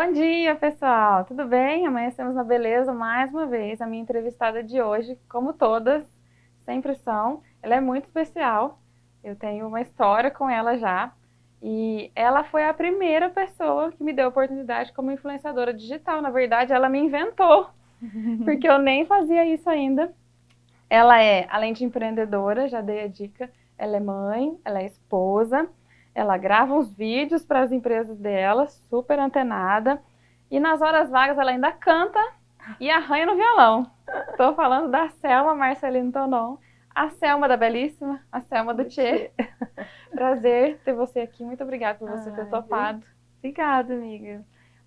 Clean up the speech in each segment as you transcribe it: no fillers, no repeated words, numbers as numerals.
Bom dia, pessoal. Tudo bem? Amanhecemos na beleza mais uma vez. A minha entrevistada de hoje, como todas, sempre são, ela é muito especial. Eu tenho uma história com ela já. E ela foi a primeira pessoa que me deu a oportunidade como influenciadora digital. Na verdade, ela me inventou, porque eu nem fazia isso ainda. Ela é, além de empreendedora, já dei a dica, ela é mãe, ela é esposa, ela grava uns vídeos para as empresas dela, super antenada, e nas horas vagas ela ainda canta e arranha no violão. Estou falando da Selma Marcelino Tonon, a Selma da Belíssima, a Selma do Tchê. Prazer ter você aqui, muito obrigada por você ter topado. Obrigada, amiga.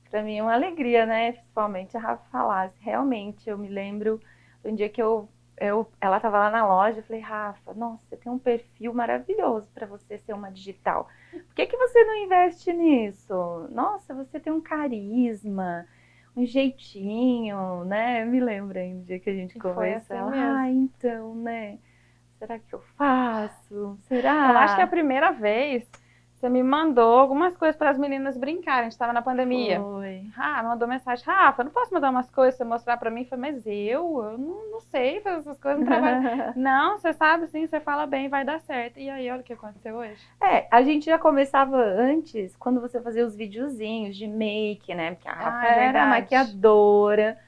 Para mim é uma alegria, né? Principalmente a Rafa falasse. Realmente, eu me lembro de um dia que ela estava lá na loja. Eu falei, Rafa, nossa, você tem um perfil maravilhoso para você ser uma digital. Por que você não investe nisso? Nossa, você tem um carisma, um jeitinho, né? Eu me lembro ainda do dia que a gente Foi conversou. assim Ela, mesmo. então, né? Será que eu faço? Eu acho que a Será? primeira vez você me mandou algumas coisas para as meninas brincarem. A gente estava na pandemia. Foi. Ah, mandou mensagem, Rafa, não posso mandar umas coisas pra você mostrar pra mim? Eu falei, mas eu não sei fazer essas coisas, não trabalho. Não, você sabe sim, você fala bem, vai dar certo. E aí, olha o que aconteceu hoje. A gente já começava antes, quando você fazia os videozinhos de make, né? Porque a Rafa Ah, é era verdade. maquiadora,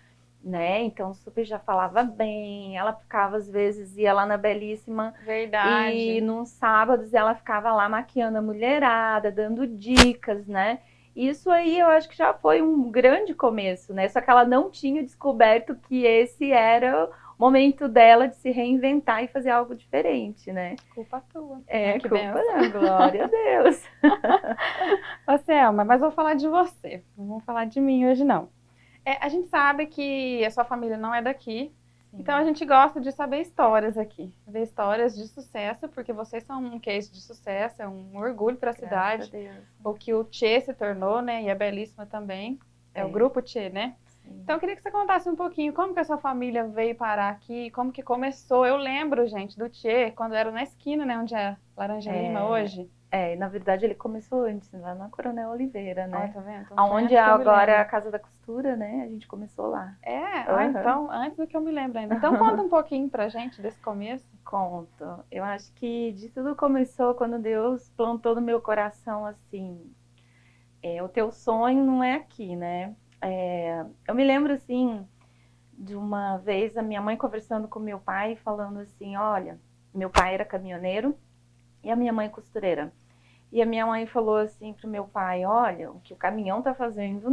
né? Então super já falava bem. Ela ficava, às vezes, ia lá na Belíssima e Verdade. nos sábados ela ficava lá maquiando a mulherada, dando dicas, né? Isso aí eu acho que já foi um grande começo, né? Só que ela não tinha descoberto que esse era o momento dela de se reinventar e fazer algo diferente, né? Culpa tua. Ai, É, que culpa benção. não, glória a Deus. Ô, Selma, mas vou falar de você. Não vou falar de mim hoje, não. A gente sabe que a sua família não é daqui, então a Sim, gente gosta de saber histórias aqui, ver histórias de sucesso, porque vocês são um case de sucesso, é um orgulho para a graças a cidade, Deus. o que o Tchê se tornou, né? E a Belíssima também, é o É, grupo Tchê, né? sim. Então eu queria que você contasse um pouquinho como que a sua família veio parar aqui, como que começou. Eu lembro, gente, do Tchê, quando era na esquina, né, onde é Laranja Lima É, hoje. na verdade ele começou antes, lá na Coronel Oliveira, Ó, né? tá vendo? Então foi Aonde é antes que eu me agora a lembro. Casa da Costura, né? A gente começou lá. Aham. Então, antes do que eu me lembro ainda. Então conta um pouquinho pra gente desse começo. Conto. Eu acho que de tudo começou quando Deus plantou no meu coração assim, o teu sonho não é aqui, né? Eu me lembro assim de uma vez a minha mãe conversando com meu pai, falando assim, olha, meu pai era caminhoneiro e a minha mãe costureira. E a minha mãe falou assim pro meu pai, olha, o que o caminhão tá fazendo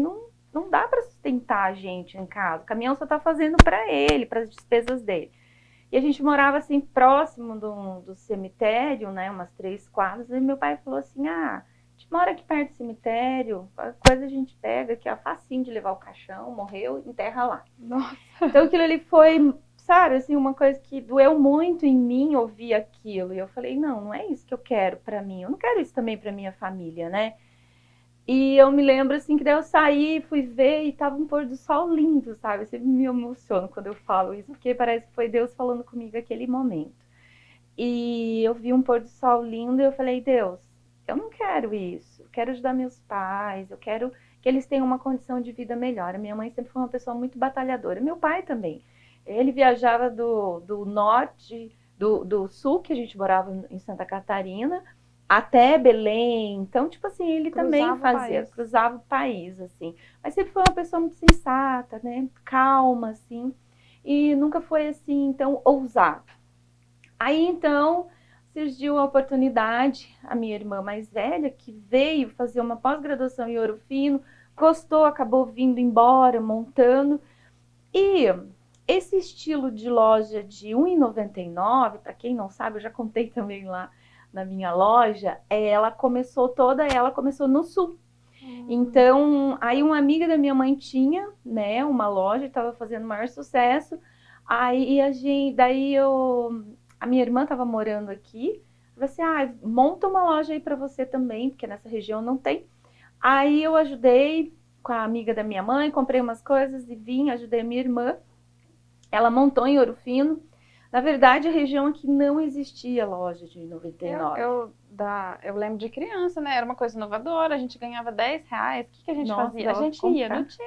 não dá para sustentar a gente em casa. O caminhão só tá fazendo para ele, para as despesas dele. E a gente morava assim próximo do cemitério, né, umas 3 quadras, e meu pai falou assim: "Ah, a gente mora aqui perto do cemitério, a coisa a gente pega, que é facinho de levar o caixão, morreu, enterra lá". Nossa. Então aquilo ali foi, sabe, assim, uma coisa que doeu muito em mim ouvir aquilo. E eu falei, não é isso que eu quero pra mim. Eu não quero isso também pra minha família, né? E eu me lembro, assim, que daí eu saí, fui ver e tava um pôr do sol lindo, sabe? Eu sempre me emociono quando eu falo isso, porque parece que foi Deus falando comigo naquele momento. E eu vi um pôr do sol lindo e eu falei, Deus, eu não quero isso. Eu quero ajudar meus pais, eu quero que eles tenham uma condição de vida melhor. A minha mãe sempre foi uma pessoa muito batalhadora. Meu pai também. Ele viajava do norte, do sul, que a gente morava em Santa Catarina, até Belém. Então, tipo assim, ele também Cruzava o fazia, país. cruzava o país, assim. Mas sempre foi uma pessoa muito sensata, né? Calma, assim. E nunca foi assim, tão ousado. Aí então surgiu a oportunidade, a minha irmã mais velha, que veio fazer uma pós-graduação em Ouro Fino, gostou, acabou vindo embora, montando. E esse estilo de loja de R$ 1,99, para quem não sabe, eu já contei também lá na minha loja, ela começou no sul. Hum. Então, aí uma amiga da minha mãe tinha, né, uma loja, estava fazendo maior sucesso. Aí a minha irmã estava morando aqui. Eu falei assim, monta uma loja aí para você também, porque nessa região não tem. Aí eu ajudei com a amiga da minha mãe, comprei umas coisas e vim, ajudei a minha irmã. Ela montou em Ouro Fino. Na verdade, a região aqui não existia loja de Eu, 99. eu Eu lembro de criança, né? Era uma coisa inovadora, a gente ganhava R$ 10. O que a gente Nossa, fazia? A dava pra gente ia comprar. no Tchê.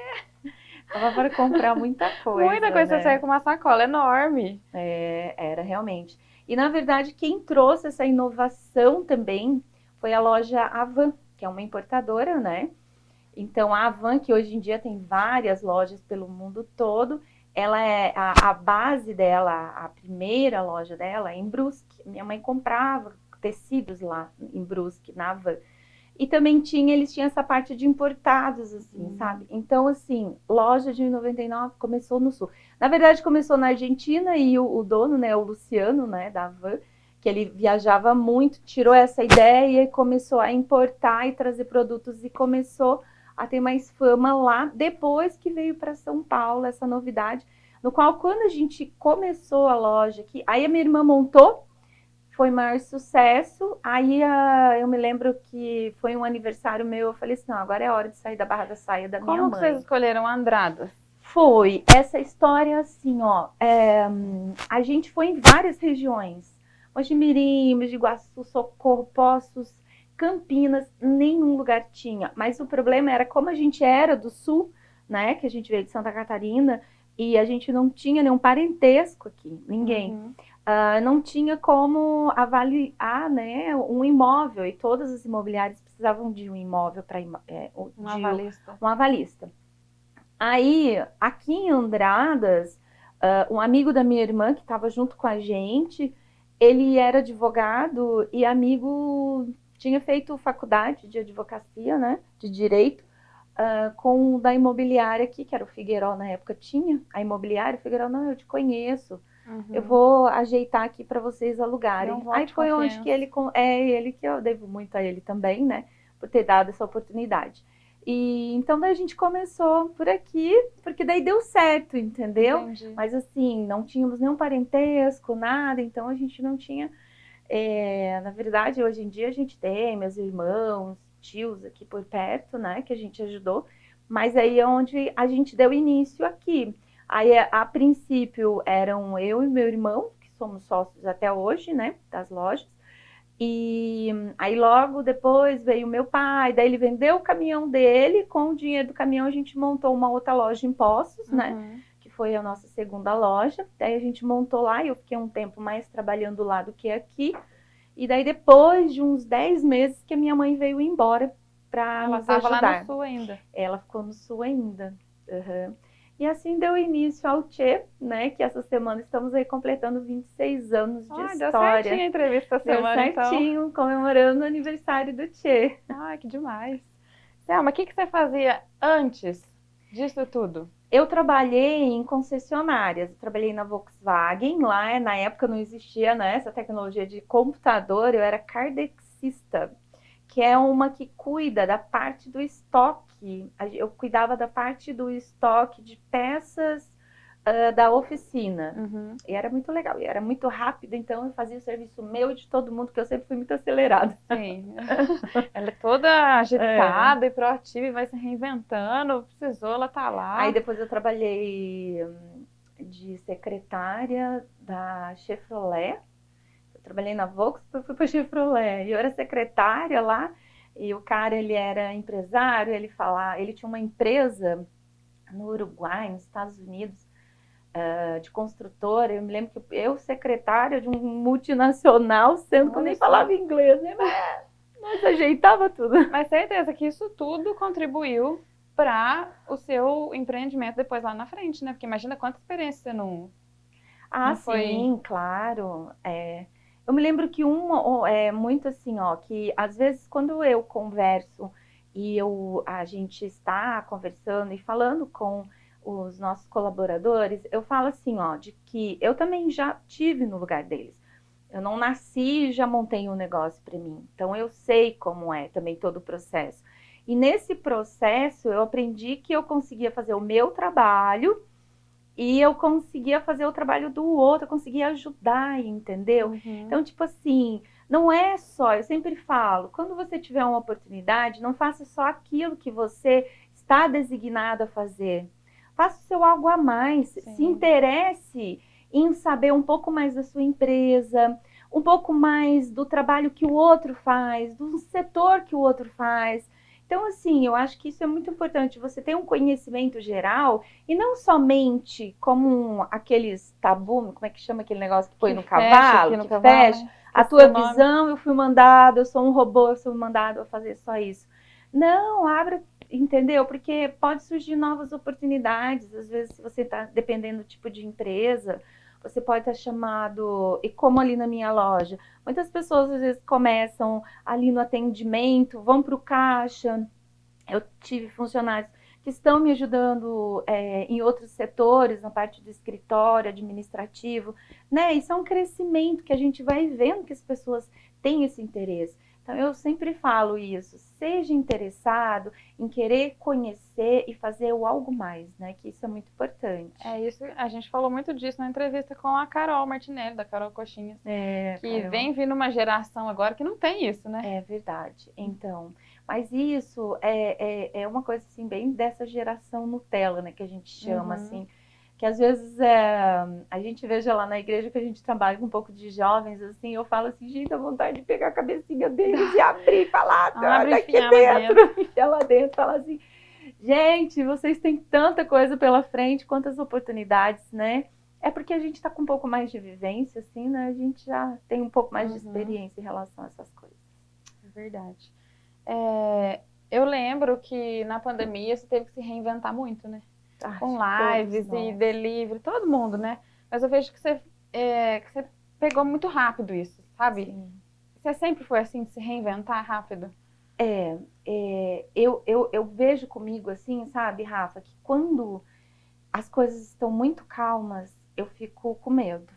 Dava para comprar muita Muita coisa, coisa, você saía né? com uma sacola enorme. Era realmente. E na verdade, quem trouxe essa inovação também foi a loja Avan, que é uma importadora, né? Então a Avan, que hoje em dia tem várias lojas pelo mundo todo, ela é a base dela, a primeira loja dela é em Brusque. Minha mãe comprava tecidos lá em Brusque, na Avan. E também eles tinham essa parte de importados, assim, sabe? Então, assim, loja de 99 começou no Sul. Na verdade, começou na Argentina e o dono, né, o Luciano, né, da Van, que ele viajava muito, tirou essa ideia e começou a importar e trazer produtos e começou a ter mais fama lá, depois que veio para São Paulo essa novidade, no qual quando a gente começou a loja aqui, aí a minha irmã montou, foi maior sucesso. Aí eu me lembro que foi um aniversário meu, eu falei assim, não, agora é hora de sair da Barra da Saia da minha Como que vocês mãe. escolheram Andradas? Foi essa história assim, ó, a gente foi em várias regiões, Mojimirim, Mogi Guaçu, Socorro, Poços, Campinas, nenhum lugar tinha, mas o problema era como a gente era do sul, né, que a gente veio de Santa Catarina, e a gente não tinha nenhum parentesco aqui, ninguém. Uhum. Não tinha como avaliar, né, um imóvel, e todas as imobiliárias precisavam de um imóvel para Um avalista. um avalista. Aí, aqui em Andradas, um amigo da minha irmã que estava junto com a gente, ele era advogado e amigo tinha feito faculdade de advocacia, né, de direito, com o da imobiliária aqui, que era o Figueiró na época, tinha a imobiliária, o Figueiró, não, eu te conheço, eu vou ajeitar aqui para vocês Deu um alugarem. voto Aí de foi onde confiança. que ele que eu devo muito a ele também, né, por ter dado essa oportunidade. E então daí a gente começou por aqui, porque daí deu certo, entendeu? Entendi. Mas assim, não tínhamos nenhum parentesco, nada, então a gente não tinha. Na verdade, hoje em dia a gente tem meus irmãos, tios aqui por perto, né, que a gente ajudou, mas aí é onde a gente deu início aqui. Aí, a princípio, eram eu e meu irmão, que somos sócios até hoje, né, das lojas, e aí logo depois veio meu pai, daí ele vendeu o caminhão dele, com o dinheiro do caminhão a gente montou uma outra loja em Poços, né, que foi a nossa segunda loja, daí a gente montou lá e eu fiquei um tempo mais trabalhando lá do que aqui, e daí depois de uns 10 meses que a minha mãe veio embora para Ela nos estava lá no ajudar. sul ainda. Ela ficou no sul ainda. Uhum. E assim deu início ao Tchê, né? Que essa semana estamos aí completando 26 anos de Deu certinho história. a entrevista essa Deu semana, então. certinho, comemorando o aniversário do Tchê. Ai, que demais. Selma, o que você fazia antes disso tudo? Eu trabalhei em concessionárias, eu trabalhei na Volkswagen, lá na época não existia, né, essa tecnologia de computador, eu era cardexista, que é uma que cuida da parte do estoque. Eu cuidava da parte do estoque de peças da oficina. E era muito legal, e era muito rápido, então eu fazia o serviço meu e de todo mundo, que eu sempre fui muito acelerada. Sim. Ela é toda agitada e proativa e vai se reinventando. Precisou, ela tá lá. Aí depois eu trabalhei de secretária da Chevrolet. Eu trabalhei na Volkswagen, depois fui para a Chevrolet. E eu era secretária lá, e o cara, ele era empresário, ele tinha uma empresa no Uruguai, nos Estados Unidos, de construtora. Eu me lembro que eu secretária de um multinacional, sendo que eu nem falava inglês, né? Mas ajeitava tudo. Mas certeza que isso tudo contribuiu para o seu empreendimento depois lá na frente, né? Porque imagina quanta experiência você não foi. Sim, claro. Eu me lembro que muito assim, ó, que às vezes quando eu converso e a gente está conversando e falando com os nossos colaboradores, eu falo assim, ó, de que eu também já tive no lugar deles. Eu não nasci e já montei um negócio para mim. Então eu sei como é também todo o processo. E nesse processo eu aprendi que eu conseguia fazer o meu trabalho e eu conseguia fazer o trabalho do outro, eu conseguia ajudar, entendeu? Então, tipo assim, não é só, eu sempre falo, quando você tiver uma oportunidade, não faça só aquilo que você está designado a fazer. Faça o seu algo a mais, se interesse em saber um pouco mais da sua empresa, um pouco mais do trabalho que o outro faz, do setor que o outro faz. Então, assim, eu acho que isso é muito importante, você ter um conhecimento geral e não somente como aqueles tabu, como é que chama aquele negócio que põe Que no fecha cavalo, aqui no que cavalo, fecha, né? a Esqueci tua o nome. visão, eu fui mandado, eu sou um robô, eu sou mandado a fazer só isso. Não, abra, entendeu? Porque pode surgir novas oportunidades, às vezes se você está dependendo do tipo de empresa, você pode estar chamado, e como ali na minha loja, muitas pessoas às vezes começam ali no atendimento, vão para o caixa. Eu tive funcionários que estão me ajudando em outros setores, na parte do escritório, administrativo, né? Isso é um crescimento que a gente vai vendo que as pessoas têm esse interesse. Então, eu sempre falo isso, seja interessado em querer conhecer e fazer o algo mais, né? Que isso é muito importante. É isso, a gente falou muito disso na entrevista com a Carol Martinelli, da Carol Coxinhas, que Carol. vem vindo uma geração agora que não tem isso, né? É verdade. Então, mas isso é uma coisa assim bem dessa geração Nutella, né, que a gente chama Uhum. assim, que às vezes a gente veja lá na igreja que a gente trabalha com um pouco de jovens assim, eu falo assim, gente, dá vontade de pegar a cabecinha deles e abrir e falar, "Ah, Abre e daqui enfiar lá dentro, dentro. enfiar lá dentro, falar assim, gente, vocês têm tanta coisa pela frente, quantas oportunidades, né? É porque a gente está com um pouco mais de vivência, assim, né? A gente já tem um pouco mais de Uhum, experiência em relação a essas coisas. é verdade. Eu lembro que na pandemia você teve que se reinventar muito, né? Com Acho que todos lives e nós. delivery, todo mundo, né? Mas eu vejo que você pegou muito rápido isso, sabe? Sim. Você sempre foi assim, de se reinventar rápido? Eu vejo comigo assim, sabe, Rafa, que quando as coisas estão muito calmas, eu fico com medo,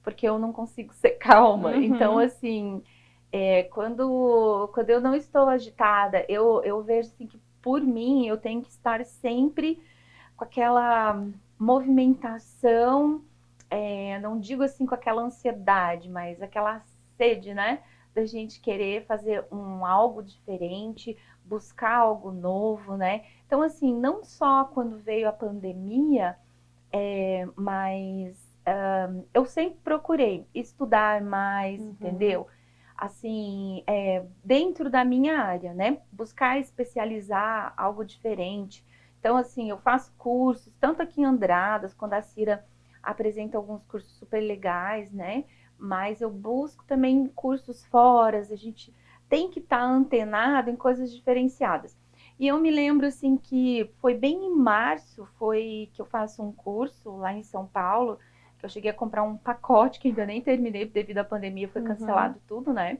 porque eu não consigo ser calma. Então, Uhum, assim, quando eu não estou agitada, eu vejo assim que por mim eu tenho que estar sempre com aquela movimentação, não digo assim com aquela ansiedade, mas aquela sede, né? Da gente querer fazer algo diferente, buscar algo novo, né? Então, assim, não só quando veio a pandemia, mas eu sempre procurei estudar mais, uhum. entendeu? Assim, dentro da minha área, né? Buscar especializar algo diferente. Então, assim, eu faço cursos, tanto aqui em Andradas, quando a Cira apresenta alguns cursos super legais, né? Mas eu busco também cursos fora, a gente tem que estar antenado em coisas diferenciadas. E eu me lembro assim que foi bem em março, foi que eu faço um curso lá em São Paulo, que eu cheguei a comprar um pacote que ainda nem terminei devido à pandemia, foi Uhum. cancelado tudo, né?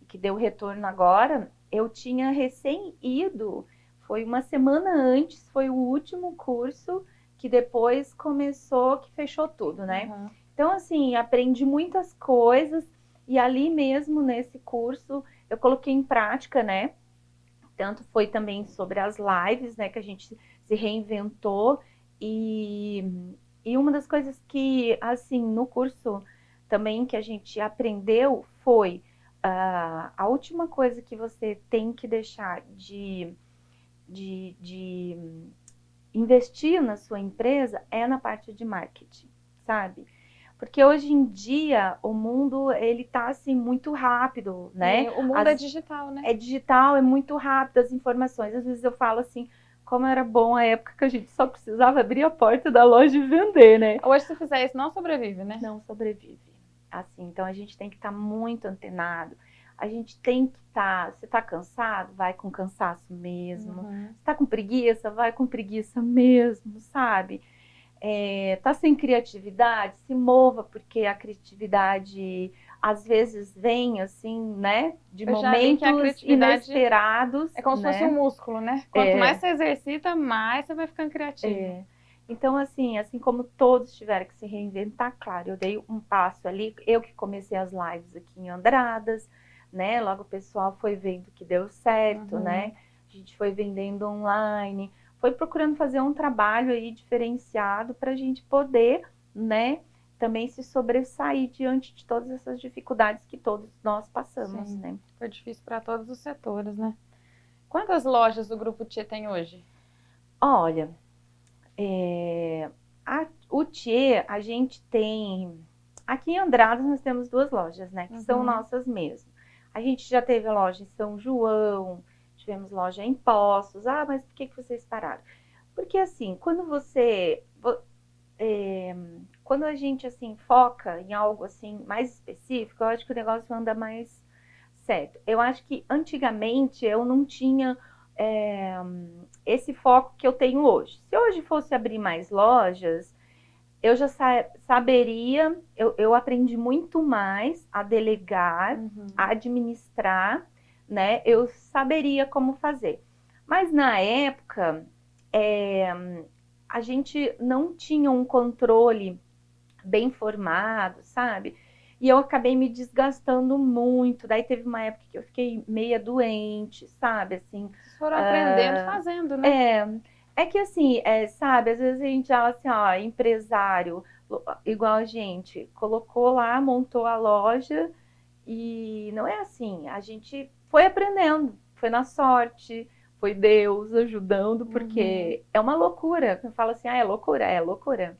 Que deu retorno agora. Eu tinha recém ido, foi uma semana antes, foi o último curso que depois começou, que fechou tudo, né? Uhum. Então, assim, aprendi muitas coisas e ali mesmo nesse curso eu coloquei em prática, né? Tanto foi também sobre as lives, né, que a gente se reinventou e uma das coisas que, assim, no curso também que a gente aprendeu foi a última coisa que você tem que deixar de investir na sua empresa é na parte de marketing, sabe? Porque hoje em dia o mundo ele tá assim muito rápido, né? E o mundo é As, digital, né? é digital, é muito rápido as informações. Às vezes eu falo assim, como era bom a época que a gente só precisava abrir a porta da loja e vender, né? Hoje, se fizer isso, não sobrevive, né? Não sobrevive. Assim, então a gente tem que estar muito antenado. A gente tem que estar. Você está cansado? Vai com cansaço mesmo. Uhum. Está com preguiça? Vai com preguiça mesmo, sabe? Tá sem criatividade? Se mova, porque a criatividade às vezes vem assim, né? De Eu já li que a momentos criatividade inesperados, é como se fosse um né? músculo, né? Quanto mais É, você exercita, mais você vai ficando criativo. é. Então, assim como todos tiveram que se reinventar, claro, eu dei um passo ali, eu que comecei as lives aqui em Andradas, né? Logo o pessoal foi vendo que deu certo, né? Uhum. A gente foi vendendo online, foi procurando fazer um trabalho aí diferenciado para a gente poder, né? Também se sobressair diante de todas essas dificuldades que todos nós passamos, Sim, né? foi difícil para todos os setores, né? Quantas lojas do Grupo T tem hoje? Olha, o Thier, a gente tem. Aqui em Andradas nós temos 2 lojas, né? Que são Uhum. nossas mesmo. A gente já teve loja em São João, tivemos loja em Poços. Ah, mas por que vocês pararam? Porque assim, quando a gente assim foca em algo assim mais específico, eu acho que o negócio anda mais certo. Eu acho que antigamente eu não tinha é, esse foco que eu tenho hoje. Se hoje fosse abrir mais lojas, eu já saberia, eu aprendi muito mais a delegar, a Uhum. administrar, né? Eu saberia como fazer. Mas na época, é, a gente não tinha um controle bem formado, sabe? E eu acabei me desgastando muito. Daí teve uma época que eu fiquei meia doente, sabe? Assim, Vocês foram aprendendo fazendo, né? é, é que assim, sabe, às vezes a gente fala assim, ó, empresário, igual a gente, colocou lá, montou a loja e não é assim, a gente foi aprendendo, foi na sorte, foi Deus ajudando, Uhum. porque é uma loucura. Eu falo assim, ah, é loucura, é loucura.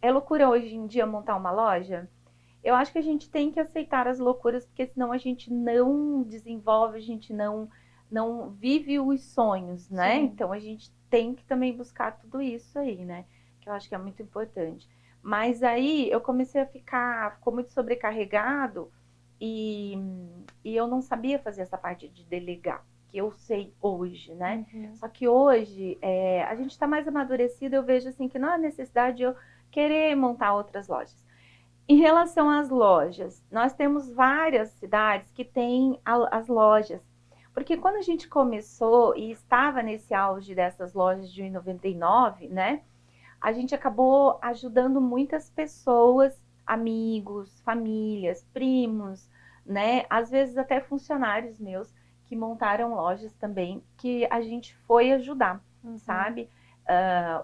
É loucura hoje em dia montar uma loja? Eu acho que a gente tem que aceitar as loucuras, porque senão a gente não desenvolve, a gente não vive os sonhos, né? Sim. Então a gente tem que também buscar tudo isso aí, né? Que eu acho que é muito importante. Mas aí eu comecei a ficou muito sobrecarregado e, e eu não sabia fazer essa parte de delegar, que eu sei hoje, né? Uhum. Só que hoje a gente está mais amadurecido, eu vejo assim que não há necessidade de eu querer montar outras lojas. Em relação às lojas, nós temos várias cidades que têm as lojas. Porque quando a gente começou e estava nesse auge dessas lojas de 1,99, né? A gente acabou ajudando muitas pessoas, amigos, famílias, primos, né? Às vezes até funcionários meus que montaram lojas também, que a gente foi ajudar, Uhum. sabe?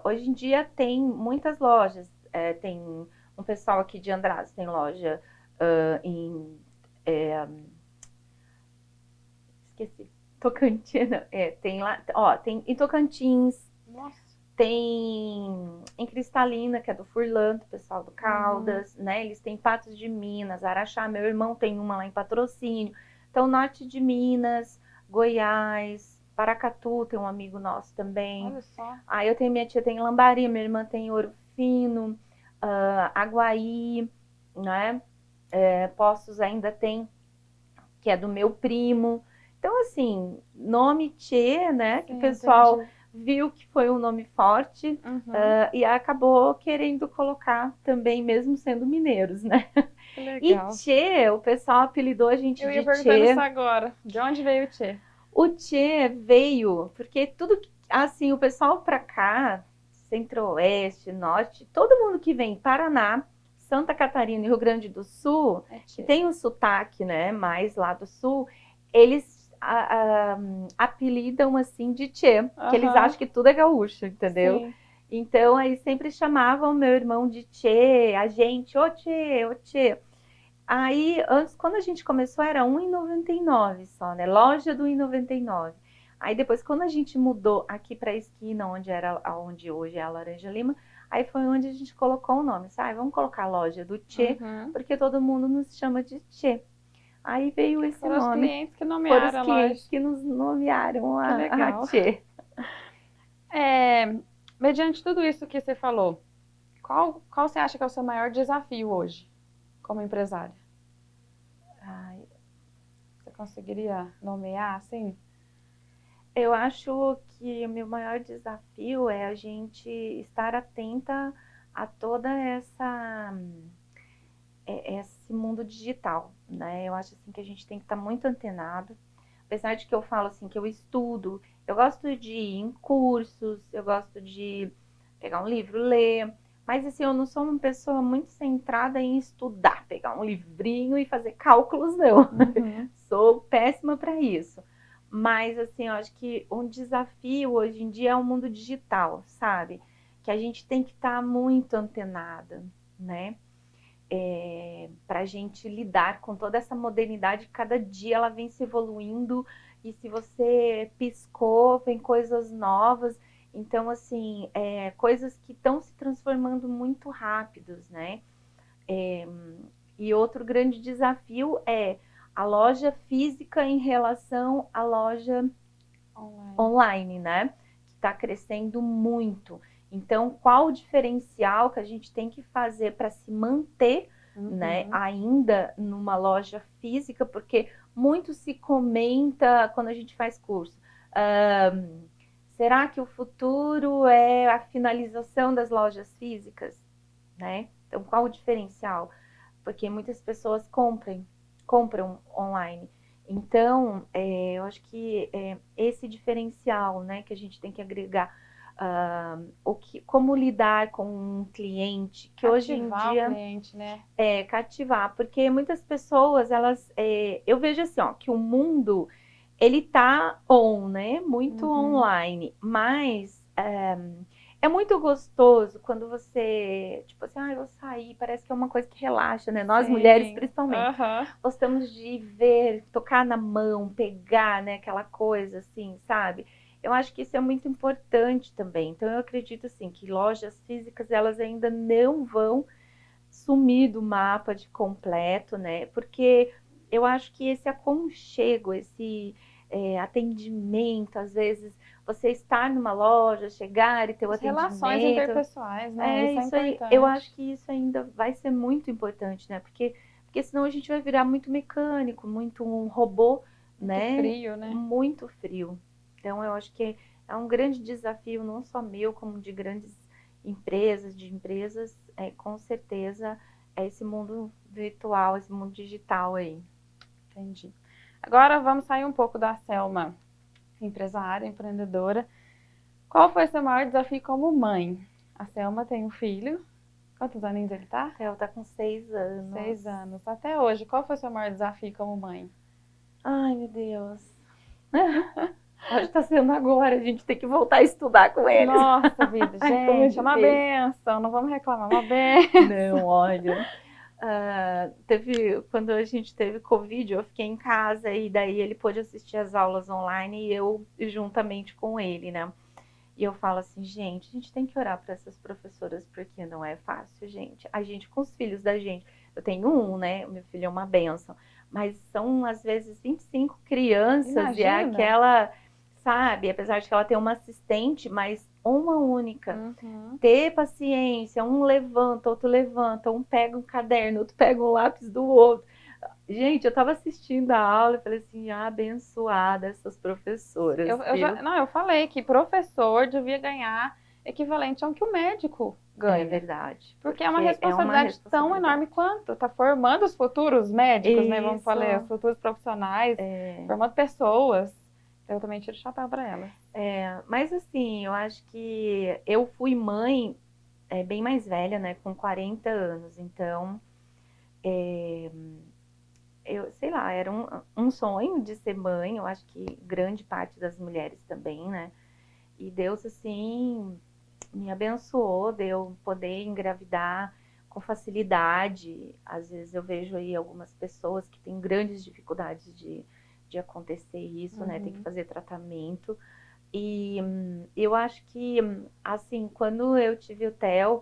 Hoje em dia tem muitas lojas, tem um pessoal aqui de Andrade tem loja em esqueci, Tocantins, tem lá, ó, tem em Tocantins, Nossa. tem em Cristalina, que é do Furlan, do pessoal do Uhum. Caldas, né? Eles têm Patos de Minas, Araxá, meu irmão tem uma lá em Patrocínio. Então, norte de Minas, Goiás, Paracatu, tem um amigo nosso também. Olha só. Aí eu tenho minha tia tem Lambari, minha irmã tem Ouro Fino, Aguaí, né? Poços ainda tem, que é do meu primo. Então, assim, nome Tchê, né? Que o Sim, pessoal entendi. viu que foi um nome forte Uhum. e acabou querendo colocar também, mesmo sendo mineiros, né? Que E legal. Tchê, o pessoal apelidou a gente Eu ia de perguntando isso Tchê. agora. De onde veio o Tchê? O Tchê veio porque tudo, assim, o pessoal pra cá, centro-oeste, norte, todo mundo que vem Paraná, Santa Catarina e Rio Grande do Sul, É que Tchê. tem um sotaque, né, mais lá do sul, eles apelidam assim de Tchê, que eles Aham. acham que tudo é gaúcho, entendeu? Sim. Então aí sempre chamavam meu irmão de Tchê, a gente, ô Tchê, ô Tchê. Aí, antes, quando a gente começou, era R$ 1,99 só, né? Loja do R$ 1,99. Aí depois, quando a gente mudou aqui para a esquina, onde hoje é a Laranja Lima, aí foi onde a gente colocou o nome. Sabe? Vamos colocar a loja do Tchê, Uhum. porque todo mundo nos chama de Tchê. Aí veio esse Foram os nome. clientes que Foram os nomearam a clientes loja. que nos nomearam Que a legal. Tchê. É, mediante tudo isso que você falou, qual você acha que é o seu maior desafio hoje, como empresária? Ai, Você conseguiria nomear assim? eu acho que o meu maior desafio é a gente estar atenta a toda esse mundo digital, né? Eu acho assim que a gente tem que estar muito antenado. Apesar de que eu falo assim que eu estudo, eu gosto de ir em cursos, eu gosto de pegar um livro, ler, mas assim, eu não sou uma pessoa muito centrada em estudar, pegar um livrinho e fazer cálculos, não. Uhum. Sou péssima para isso. Mas assim, eu acho que um desafio hoje em dia é o mundo digital, sabe? Que a gente tem que estar muito antenada, né? Para a gente lidar com toda essa modernidade, cada dia ela vem se evoluindo e se você piscou, vem coisas novas. Então, assim, coisas que estão se transformando muito rápidos, né? E outro grande desafio é a loja física em relação à loja online, né? Que está crescendo muito. Então, qual o diferencial que a gente tem que fazer para se manter, né, ainda numa loja física? Porque muito se comenta quando a gente faz curso. Será que o futuro é a finalização das lojas físicas, né? Então, qual o diferencial? Porque muitas pessoas compram online. Então, eu acho que esse diferencial, né, que a gente tem que agregar, como lidar com um cliente, que hoje em dia o cliente, né? Cativar, porque muitas pessoas, elas, eu vejo assim, ó, que o mundo ele tá né, muito online, mas é muito gostoso quando você, tipo assim, eu vou sair, parece que é uma coisa que relaxa, né? Nós mulheres, principalmente, gostamos de ver, tocar na mão, pegar, né? Aquela coisa assim, sabe? Eu acho que isso é muito importante também. Então, eu acredito, assim, que lojas físicas, elas ainda não vão sumir do mapa de completo, né? Porque eu acho que esse aconchego, esse atendimento, às vezes você estar numa loja, chegar e ter o atendimento. Relações interpessoais, né? Isso é importante. Eu acho que isso ainda vai ser muito importante, né? Porque senão a gente vai virar muito mecânico, muito um robô, né? Muito frio, né? Muito frio. Então eu acho que é um grande desafio, não só meu, como de grandes empresas, com certeza é esse mundo virtual, esse mundo digital aí. Entendi. Agora vamos sair um pouco da Selma, empresária, empreendedora. Qual foi seu maior desafio como mãe? A Selma tem um filho. Quantos aninhos ele tá? Ela tá com 6 anos. 6 anos. Até hoje, qual foi seu maior desafio como mãe? Ai, meu Deus. Acho que tá sendo agora, a gente tem que voltar a estudar com eles. Nossa, vida, gente, é uma benção, não vamos reclamar, uma benção. Não, olha, quando a gente teve Covid, eu fiquei em casa e daí ele pôde assistir as aulas online e eu juntamente com ele, né? E eu falo assim, gente, a gente tem que orar para essas professoras, porque não é fácil, gente. A gente com os filhos da gente, eu tenho um, né? Meu filho é uma benção, mas são às vezes 25 crianças. Imagina. E é aquela, sabe, apesar de que ela tem uma assistente, mas uma única. Ter paciência, um levanta, outro levanta, um pega um caderno, outro pega um lápis do outro. Gente, eu tava assistindo a aula e falei assim, abençoada essas professoras. Eu falei que professor devia ganhar equivalente ao que o médico ganha. É verdade. Porque é uma responsabilidade tão enorme quanto tá formando os futuros médicos, né? Vamos falar, os futuros profissionais, formando pessoas. Então, eu também tiro o chapéu para elas. Mas assim, eu acho que eu fui mãe bem mais velha, né? Com 40 anos. Então, eu sei lá, era um sonho de ser mãe. Eu acho que grande parte das mulheres também, né? E Deus, assim, me abençoou de eu poder engravidar com facilidade. Às vezes eu vejo aí algumas pessoas que têm grandes dificuldades de acontecer isso, né? Tem que fazer tratamento. E eu acho que, assim, quando eu tive o Theo,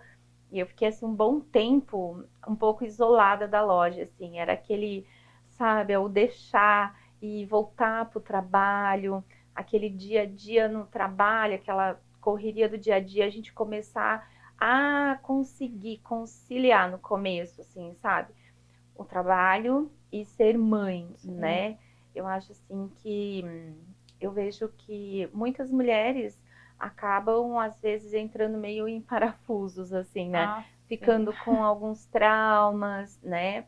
eu fiquei, assim, um bom tempo um pouco isolada da loja, assim. Era aquele, sabe, o deixar e voltar para o trabalho, aquele dia a dia no trabalho, aquela correria do dia a dia, a gente começar a conseguir conciliar no começo, assim, sabe? O trabalho e ser mãe, né? Eu acho, assim, que eu vejo que muitas mulheres acabam, às vezes, entrando meio em parafusos, assim, né? Ficando com alguns traumas, né?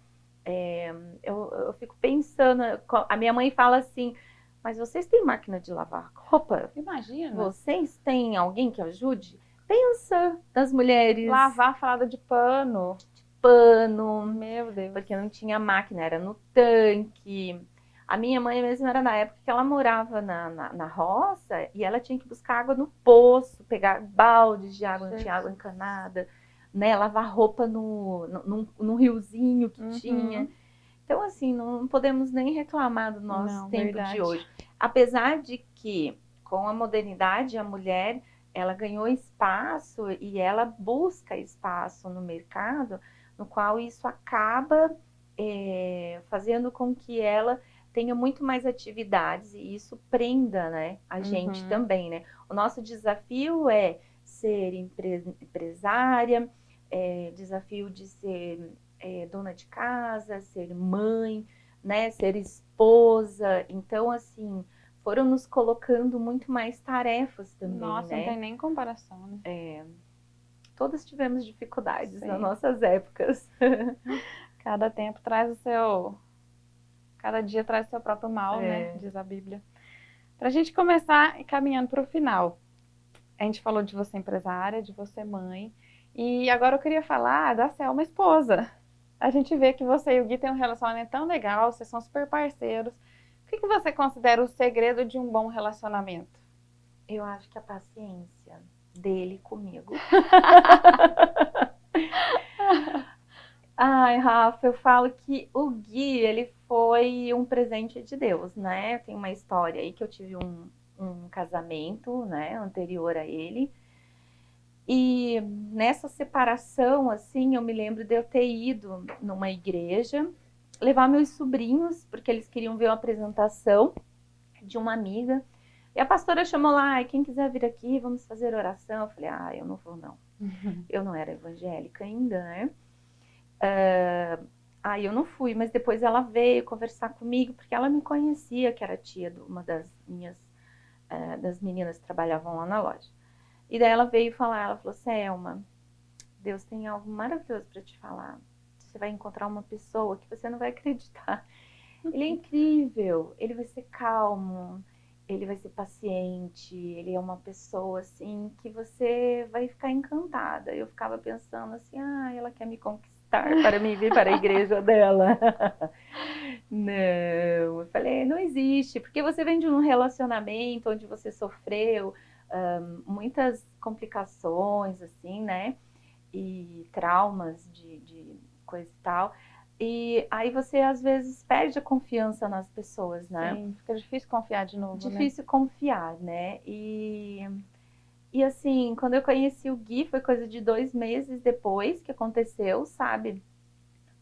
Eu fico pensando, a minha mãe fala assim, mas vocês têm máquina de lavar roupa? Imagina. Vocês têm alguém que ajude? Pensa das mulheres. Lavar fralda de pano. Meu Deus. Porque não tinha máquina, era no tanque. A minha mãe mesmo era na época que ela morava na roça e ela tinha que buscar água no poço, pegar baldes de água, não tinha água encanada, né? Lavar roupa no riozinho que tinha. Então, assim, não podemos nem reclamar do nosso tempo de hoje. Apesar de que, com a modernidade, a mulher, ela ganhou espaço e ela busca espaço no mercado no qual isso acaba fazendo com que ela tenha muito mais atividades e isso prenda, né, a gente também, né? O nosso desafio é ser empresária, desafio de ser dona de casa, ser mãe, né, ser esposa. Então, assim, foram nos colocando muito mais tarefas também, Nossa, não né? tem nem comparação, né? Todas tivemos dificuldades nas Sim. nossas épocas. Cada tempo traz o seu... Cada dia traz o seu próprio mal, né? Diz a Bíblia. Pra gente começar caminhando para o final. A gente falou de você empresária, de você mãe. E agora eu queria falar da Selma esposa. A gente vê que você e o Gui têm um relacionamento tão legal, vocês são super parceiros. O que você considera o segredo de um bom relacionamento? Eu acho que a paciência dele comigo. Ai, Rafa, eu falo que o Gui, ele foi um presente de Deus, né? Tem uma história aí que eu tive um casamento, né, anterior a ele. E nessa separação, assim, eu me lembro de eu ter ido numa igreja, levar meus sobrinhos, porque eles queriam ver uma apresentação de uma amiga. E a pastora chamou lá, quem quiser vir aqui, vamos fazer oração. Eu falei, eu não vou não. Eu não era evangélica ainda, né? Aí eu não fui, mas depois ela veio conversar comigo, porque ela me conhecia, que era tia de uma das meninas que trabalhavam lá na loja. E daí ela veio falar, ela falou, Selma, Deus tem algo maravilhoso para te falar. Você vai encontrar uma pessoa que você não vai acreditar. Ele é incrível, ele vai ser calmo, ele vai ser paciente, ele é uma pessoa assim que você vai ficar encantada. Eu ficava pensando assim, ela quer me conquistar para mim vir para a igreja dela. Não, eu falei, não existe, porque você vem de um relacionamento onde você sofreu muitas complicações, assim, né? E traumas de coisa e tal. E aí você, às vezes, perde a confiança nas pessoas, né? Sim, fica difícil confiar de novo, né? Difícil confiar, né? E assim, quando eu conheci o Gui, foi coisa de 2 meses depois que aconteceu, sabe?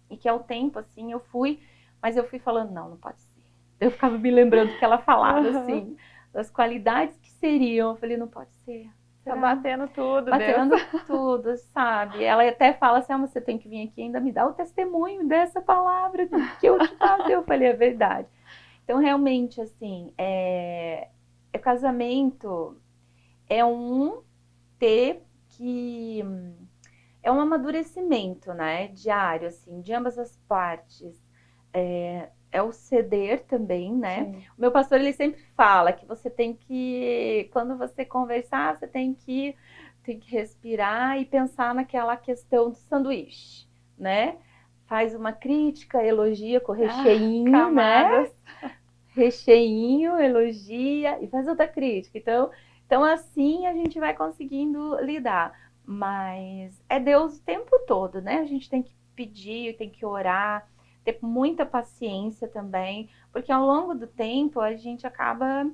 E que ao tempo, assim, eu fui, mas eu fui falando, não, não pode ser. Eu ficava me lembrando que ela falava, assim, das qualidades que seriam. Eu falei, não pode ser. Tá batendo tudo, Deus. Batendo tudo, sabe? Ela até fala assim, você tem que vir aqui ainda me dar o testemunho dessa palavra que eu te passei. Eu falei, é verdade. Então, realmente, assim, o casamento é ter que... É um amadurecimento, né? Diário, assim, de ambas as partes. É o ceder também, né? Sim. O meu pastor, ele sempre fala que você tem que, quando você conversar, você tem que respirar e pensar naquela questão do sanduíche, né? Faz uma crítica, elogia com recheinho, camadas. né? Recheinho, elogia e faz outra crítica. Então assim a gente vai conseguindo lidar. Mas é Deus o tempo todo, né? A gente tem que pedir, tem que orar, ter muita paciência também, porque ao longo do tempo a gente acaba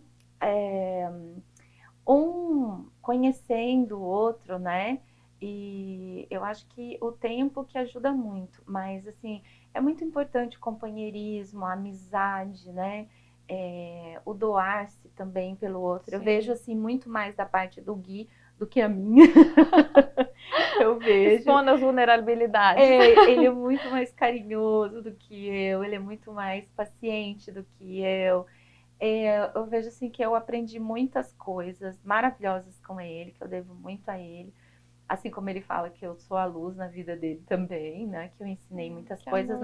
conhecendo o outro, né? E eu acho que o tempo que ajuda muito, mas assim, é muito importante o companheirismo, a amizade, né? O doar-se também pelo outro. Sim. Eu vejo assim muito mais da parte do Gui do que a minha. Eu vejo. Expondo as vulnerabilidades. Ele é muito mais carinhoso do que eu, ele é muito mais paciente do que eu. Eu vejo assim que eu aprendi muitas coisas maravilhosas com ele, que eu devo muito a ele. Assim como ele fala que eu sou a luz na vida dele também, né? Que eu ensinei muitas coisas amor.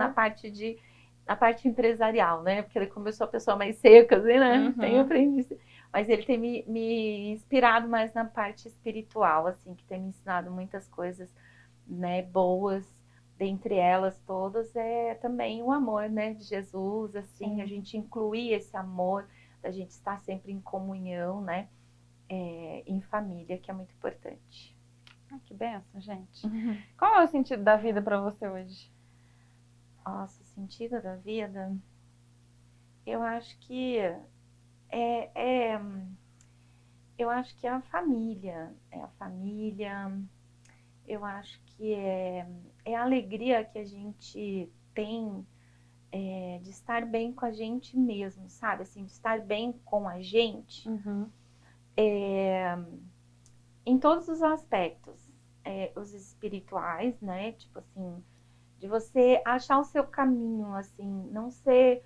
na parte empresarial, né? Porque ele começou a pessoa mais seca, assim, né? Tem aprendido. Mas ele tem me inspirado mais na parte espiritual, assim, que tem me ensinado muitas coisas, né, boas. Dentre elas todas é também o amor, né, de Jesus, assim, Sim. a gente incluir esse amor, da gente estar sempre em comunhão, né, em família, que é muito importante. Que benção, gente. Qual é o sentido da vida para você hoje? Nossa, o sentido da vida, eu acho que eu acho que é a família, eu acho que é a alegria que a gente tem de estar bem com a gente mesmo, sabe? Assim, de estar bem com a gente Uhum. em todos os aspectos. Os espirituais, né? Tipo assim, de você achar o seu caminho, assim, não ser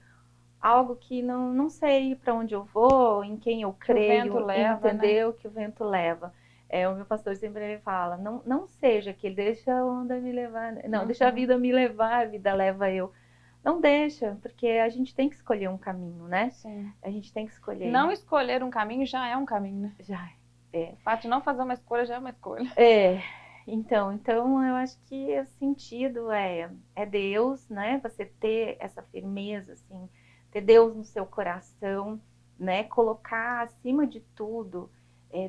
algo que não sei para onde eu vou, em quem eu Que o vento creio, leva, né? entendeu? Que o vento leva. O meu pastor sempre ele fala, não seja que deixa a onda me levar, não, deixa a Uhum. vida me levar, a vida leva eu. Não deixa, porque a gente tem que escolher um caminho, né? Sim. A gente tem que escolher. Não escolher um caminho já é um caminho, né? Já é. O fato de não fazer uma escolha já é uma escolha. É, então eu acho que o sentido é Deus, né? Você ter essa firmeza, assim, ter Deus no seu coração, né? Colocar acima de tudo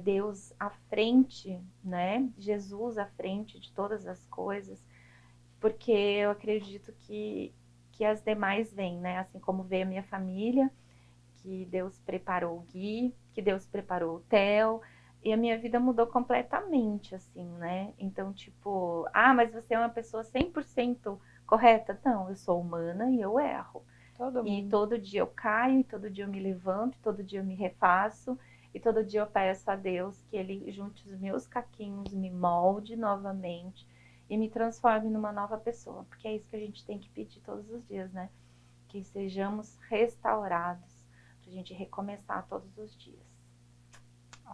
Deus à frente, né? Jesus à frente de todas as coisas, porque eu acredito que as demais vêm, né? Assim como veio a minha família, que Deus preparou o Gui, que Deus preparou o Theo, e a minha vida mudou completamente, assim, né? Então, tipo, mas você é uma pessoa 100% correta? Não, eu sou humana e eu erro. Todo E mundo. todo dia eu caio, e todo dia eu me levanto, e todo dia eu me refaço, e todo dia eu peço a Deus que Ele junte os meus caquinhos, me molde novamente e me transforme numa nova pessoa, porque é isso que a gente tem que pedir todos os dias, né? Que sejamos restaurados, para a gente recomeçar todos os dias.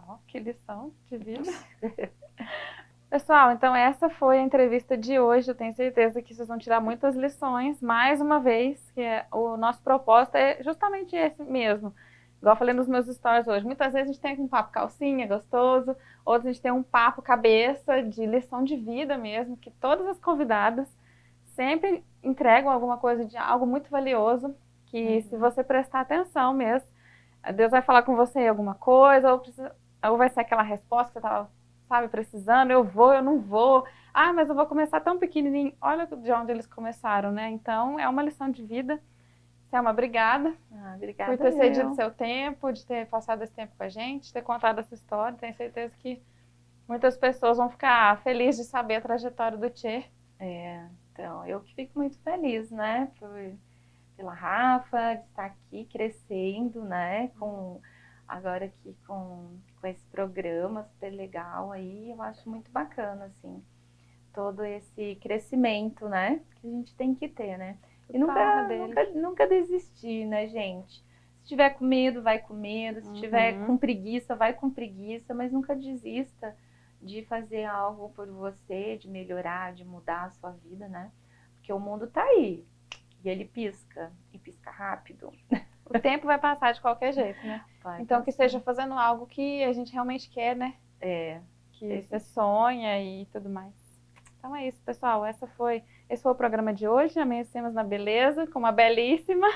Ó, que lição de vida. Pessoal, então essa foi a entrevista de hoje. Eu tenho certeza que vocês vão tirar muitas lições. Mais uma vez, o nosso propósito é justamente esse mesmo. Igual eu falei nos meus stories hoje. Muitas vezes a gente tem um papo calcinha, gostoso. Outras a gente tem um papo cabeça, de lição de vida mesmo. Que todas as convidadas sempre entregam alguma coisa de algo muito valioso. Que se você prestar atenção mesmo, Deus vai falar com você alguma coisa. Ou vai ser aquela resposta que você estava, sabe, precisando, eu vou, eu não vou. Mas eu vou começar tão pequenininho. Olha de onde eles começaram, né? Então, é uma lição de vida. Selma, obrigada por Obrigada ter cedido eu. seu tempo, de ter passado esse tempo com a gente, de ter contado essa história. Tenho certeza que muitas pessoas vão ficar felizes de saber a trajetória do Tchê. Então, eu que fico muito feliz, né, pela Rafa, de estar aqui crescendo, né, agora aqui com esse programa super legal aí, eu acho muito bacana, assim, todo esse crescimento, né, que a gente tem que ter, né, e Tudo pra honra dele. nunca desistir, né, gente. Se tiver com medo, vai com medo, se tiver com preguiça, vai com preguiça, mas nunca desista de fazer algo por você, de melhorar, de mudar a sua vida, né, porque o mundo tá aí, e ele pisca, e pisca rápido. O tempo vai passar de qualquer jeito, né? Vai Então, que passar. seja fazendo algo que a gente realmente quer, né? Que você sonha e tudo mais. Então é isso, pessoal. Esse foi o programa de hoje. Amanhecemos na beleza, com uma belíssima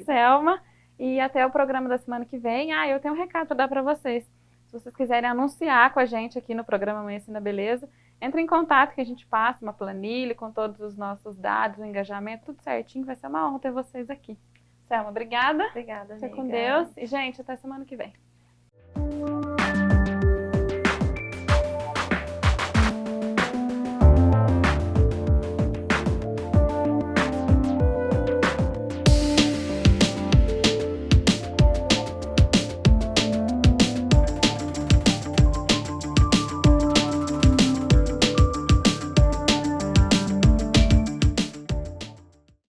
Selma. E até o programa da semana que vem. Eu tenho um recado para dar para vocês. Se vocês quiserem anunciar com a gente aqui no programa Amanhecer na Beleza, entre em contato que a gente passa uma planilha com todos os nossos dados, o engajamento, tudo certinho. Vai ser uma honra ter vocês aqui. Selma, obrigada. Obrigada, Fica amiga. com Deus. E, gente, até semana que vem.